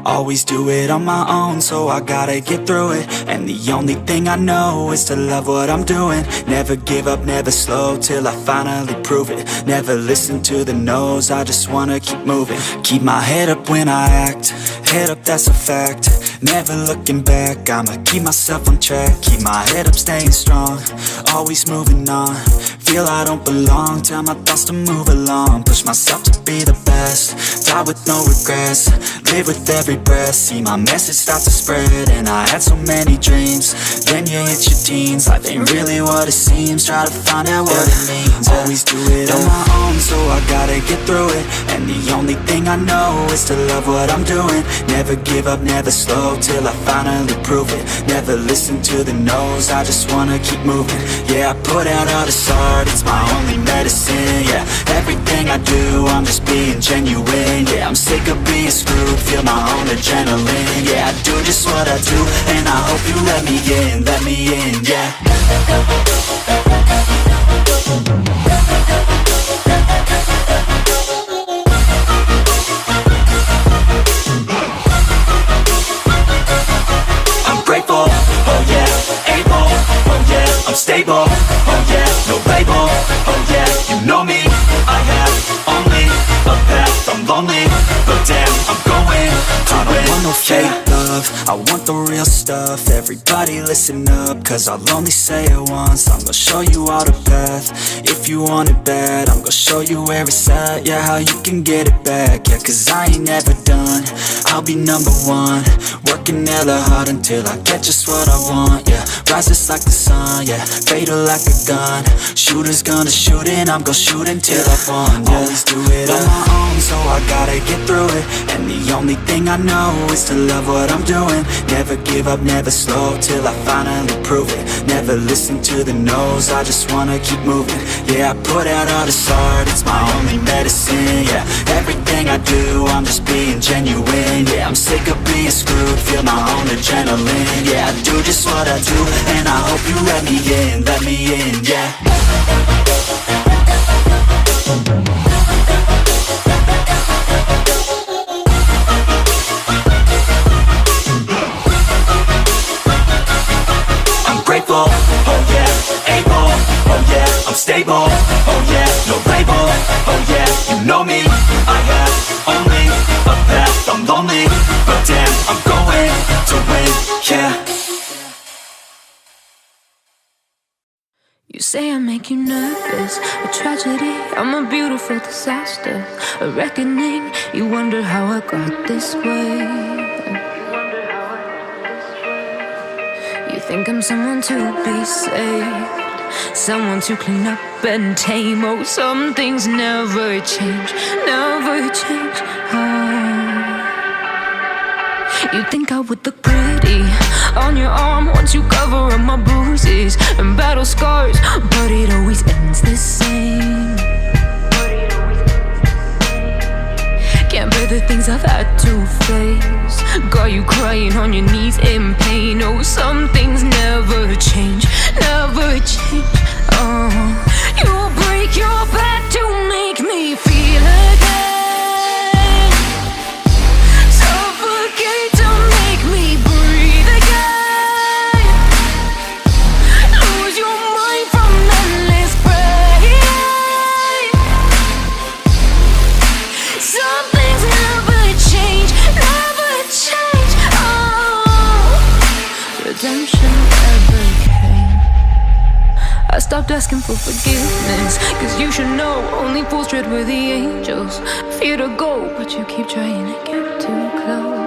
Always do it on my own, so I gotta get through it. And the only thing I know is to love what I'm doing. Never give up, never slow, till I finally prove it. Never listen to the no's, I just wanna keep moving. Keep my head up when I act, head up, that's a fact. Never looking back, I'ma keep myself on track. Keep my head up, staying strong, always moving on. Feel I don't belong, tell my thoughts to move along. Push myself to be the best, die with no regrets. Live with every breath, see my message start to spread. And I had so many dreams, then you hit your teens. Life ain't really what it seems, try to find out what it means. Always do it on my own, so I gotta get through it. And the only thing I know is to love what I'm doing. Never give up, never slow, till I finally prove it. Never listen to the no's, I just wanna keep moving. Yeah, I put out all this art, it's my only medicine. Yeah, everything I do, I'm just being genuine. Yeah, I'm sick of being screwed, feel my own adrenaline. Yeah, I do just what I do, and I hope you let me in, yeah. I'm grateful, oh yeah, able, oh yeah, I'm stable, oh yeah, no label, oh yeah, you know me, I have only a path, I'm lonely, but damn, I'm going to win. I don't want no fake love, I want the real stuff. Everybody listen up, cause I'll only say it once. I'm gonna show you all the path, if you want it bad. I'm gonna show you where it's at, yeah, how you can get it back. Yeah, cause I ain't never done, I'll be number one. Working hella hard until I get just what I want, yeah. Rises like the sun, yeah, fatal like a gun. Shooter's gonna shoot and I'm gonna shoot until I won, yeah. Always do it on my own, so I gotta get through it. And the only thing I know is to love what I'm doing. Never give up, never slow, till I finally prove it. Never listen to the no's, I just wanna keep moving. Yeah, I put out all this art, it's my only medicine. Yeah, everything I do, I'm just being genuine. Yeah, I'm sick of being screwed, feel my own adrenaline. Yeah, I do just what I do, and I hope you let me in, yeah. Grateful, oh yeah, able, oh yeah, I'm stable, oh yeah, no label, oh yeah, you know me, I have only a path, I'm lonely, but damn, I'm going to win, yeah. You say I make you nervous, a tragedy, I'm a beautiful disaster, a reckoning, you wonder how I got this way. Think I'm someone to be saved, someone to clean up and tame. Oh, some things never change, never change. Oh. You think I would look pretty on your arm once you cover up my bruises and battle scars, but it always ends the same. Can't bear the things I've had to face, got you crying on your knees in pain. Oh, some things never change, never change. Oh, you'll break your back to make me feel again, suffocate to make me breathe again, lose your mind from endless pain. Some things never change, never change. Oh, redemption ever came. I stopped asking for forgiveness, cause you should know only fools tread where the angels fear to go, but you keep trying to get too close.